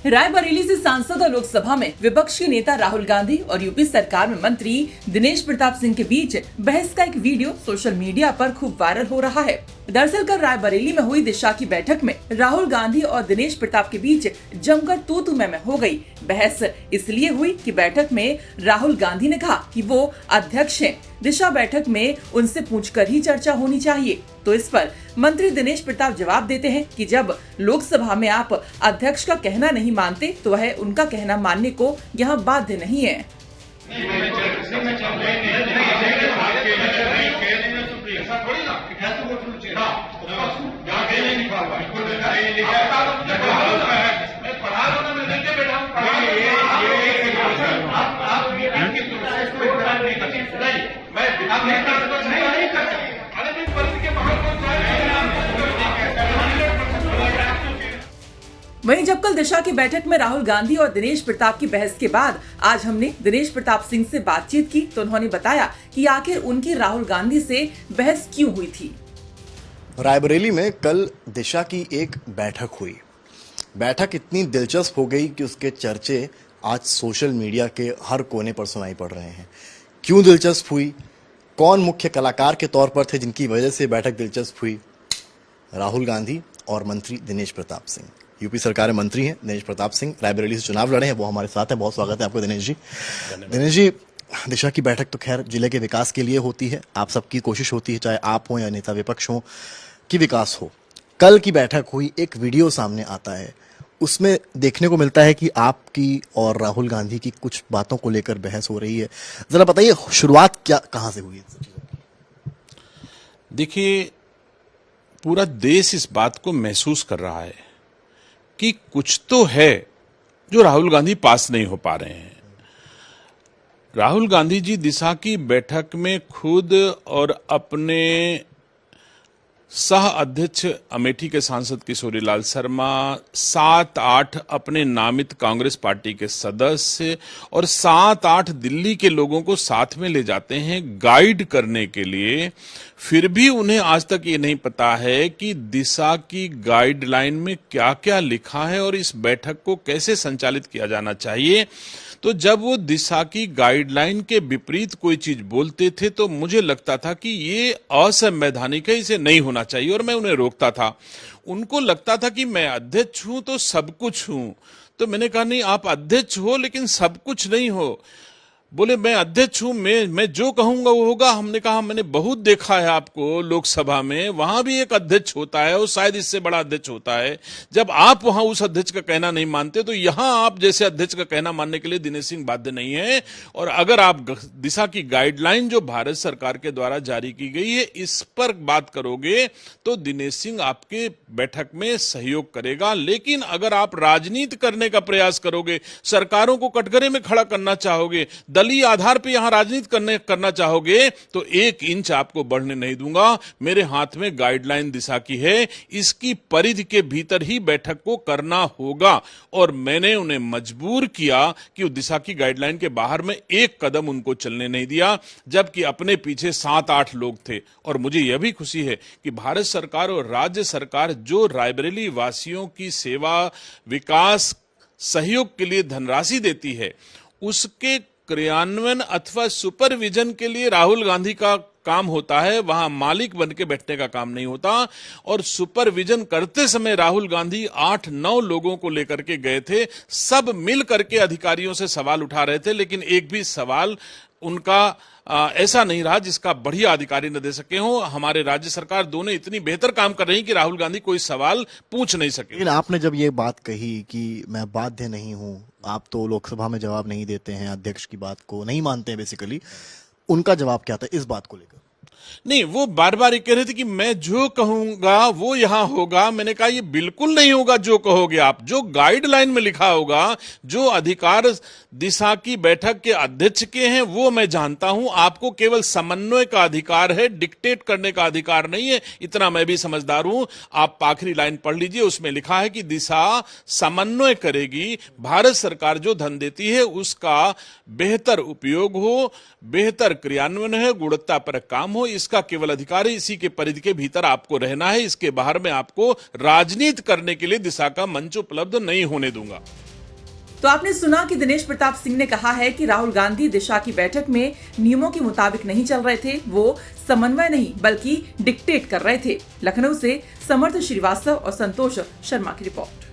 रायबरेली से सांसद और लोकसभा में विपक्ष के नेता राहुल गांधी और यूपी सरकार में मंत्री दिनेश प्रताप सिंह के बीच बहस का एक वीडियो सोशल मीडिया पर खूब वायरल हो रहा है। दरअसल कल रायबरेली में हुई दिशा की बैठक में राहुल गांधी और दिनेश प्रताप के बीच जमकर तू मैं हो गई। बहस इसलिए हुई कि बैठक में राहुल गांधी ने कहा कि वो अध्यक्ष हैं, दिशा बैठक में उनसे पूछकर ही चर्चा होनी चाहिए। तो इस पर मंत्री दिनेश प्रताप जवाब देते हैं कि जब लोकसभा में आप अध्यक्ष का कहना नहीं मानते तो वह उनका कहना मानने को यहाँ बाध्य नहीं है। वहीं जब कल दिशा की बैठक में राहुल गांधी और दिनेश प्रताप की बहस के बाद आज हमने दिनेश प्रताप सिंह से बातचीत की तो उन्होंने बताया कि आखिर उनकी राहुल गांधी से बहस क्यों हुई थी। रायबरेली में कल दिशा की एक बैठक हुई। बैठक इतनी दिलचस्प हो गई कि उसके चर्चे आज सोशल मीडिया के हर कोने पर सुनाई पड़ रहे हैं। क्यों दिलचस्प हुई, कौन मुख्य कलाकार के तौर पर थे जिनकी वजह से बैठक दिलचस्प हुई? राहुल गांधी और मंत्री दिनेश प्रताप सिंह। यूपी सरकार में मंत्री हैं दिनेश प्रताप सिंह, रायबरेली से चुनाव लड़े हैं, वो हमारे साथ हैं। बहुत स्वागत है आपको दिनेश जी। दिनेश जी, दिशा की बैठक तो खैर जिले के विकास के लिए होती है, आप सबकी कोशिश होती है, चाहे आप हो या नेता विपक्ष हो, कि विकास हो। कल की बैठक हुई, एक वीडियो सामने आता है, उसमें देखने को मिलता है कि आपकी और राहुल गांधी की कुछ बातों को लेकर बहस हो रही है। जरा बताइए शुरुआत कहां से हुई? देखिए, पूरा देश इस बात को महसूस कर रहा है कि कुछ तो है जो राहुल गांधी पास नहीं हो पा रहे हैं। राहुल गांधी जी दिशा की बैठक में खुद और अपने सह अध्यक्ष अमेठी के सांसद किशोरीलाल शर्मा, 7-8 अपने नामित कांग्रेस पार्टी के सदस्य और 7-8 दिल्ली के लोगों को साथ में ले जाते हैं गाइड करने के लिए। फिर भी उन्हें आज तक ये नहीं पता है कि दिशा की गाइडलाइन में क्या क्या लिखा है और इस बैठक को कैसे संचालित किया जाना चाहिए। तो जब वो दिशा की गाइडलाइन के विपरीत कोई चीज बोलते थे तो मुझे लगता था कि ये असंवैधानिक है, इसे नहीं होना चाहिए, और मैं उन्हें रोकता था। उनको लगता था कि मैं अध्यक्ष हूं तो सब कुछ हूं, तो मैंने कहा नहीं, आप अध्यक्ष हो लेकिन सब कुछ नहीं हो। बोले मैं अध्यक्ष हूं, मैं जो कहूंगा वो होगा। हमने कहा मैंने बहुत देखा है आपको लोकसभा में, वहां भी एक अध्यक्ष होता है और शायद इससे बड़ा अध्यक्ष होता है। जब आप वहां उस अध्यक्ष का कहना नहीं मानते तो यहां आप जैसे अध्यक्ष का कहना मानने के लिए दिनेश सिंह बाध्य नहीं है। और अगर आप दिशा की गाइडलाइन जो भारत सरकार के द्वारा जारी की गई है इस पर बात करोगे तो दिनेश सिंह आपके बैठक में सहयोग करेगा। लेकिन अगर आप राजनीति करने का प्रयास करोगे, सरकारों को कटघरे में खड़ा करना चाहोगे, दलीय आधार पे यहां राजनीति करना चाहोगे तो 1 इंच आपको बढ़ने नहीं दूंगा। मेरे हाथ में गाइडलाइन दिशा की है, इसकी परिधि के भीतर ही बैठक को करना होगा। और मैंने उन्हें मजबूर किया कि दिशा की गाइडलाइन के बाहर में 1 कदम उनको चलने नहीं दिया, जबकि अपने पीछे 7-8 लोग थे। और मुझे यह भी खुशी है कि भारत सरकार और राज्य सरकार जो रायबरेली वासियों की सेवा, विकास, सहयोग के लिए धनराशि देती है, उसके क्रियान्वयन अथवा सुपरविजन के लिए राहुल गांधी का काम होता है, वहां मालिक बन के बैठने का काम नहीं होता। और सुपरविजन करते समय राहुल गांधी 8-9 लोगों को लेकर के गए थे, सब मिल करके अधिकारियों से सवाल उठा रहे थे, लेकिन एक भी सवाल उनका ऐसा नहीं रहा जिसका बढ़िया अधिकारी न दे सके हो। हमारे राज्य सरकार दोनों इतनी बेहतर काम कर रही कि राहुल गांधी कोई सवाल पूछ नहीं सके। लेकिन आपने जब ये बात कही कि मैं बाध्य नहीं हूं, आप तो लोकसभा में जवाब नहीं देते हैं, अध्यक्ष की बात को नहीं मानते हैं, बेसिकली उनका जवाब क्या था इस बात को लेकर? नहीं, वो बार बार ये कह रहे थे कि मैं जो कहूंगा वो यहां होगा। मैंने कहा ये बिल्कुल नहीं होगा जो कहोगे आप। जो गाइडलाइन में लिखा होगा, जो अधिकार दिशा की बैठक के अध्यक्ष के हैं वो मैं जानता हूं। आपको केवल समन्वय का अधिकार है, डिक्टेट करने का अधिकार नहीं है, इतना मैं भी समझदार हूं। आप आखिरी लाइन पढ़ लीजिए, उसमें लिखा है कि दिशा समन्वय करेगी, भारत सरकार जो धन देती है उसका बेहतर उपयोग हो, बेहतर क्रियान्वयन है, गुणवत्ता पर काम हो, इसका केवल अधिकार है। इसी के परिधि के भीतर आपको रहना है। इसके बाहर में आपको राजनीति करने के लिए दिशा का मंच उपलब्ध नहीं होने दूंगा। तो आपने सुना कि दिनेश प्रताप सिंह ने कहा है कि राहुल गांधी दिशा की बैठक में नियमों के मुताबिक नहीं चल रहे थे, वो समन्वय नहीं बल्कि डिक्टेट कर रहे थे। लखनऊ से समर्थ श्रीवास्तव और संतोष शर्मा की रिपोर्ट।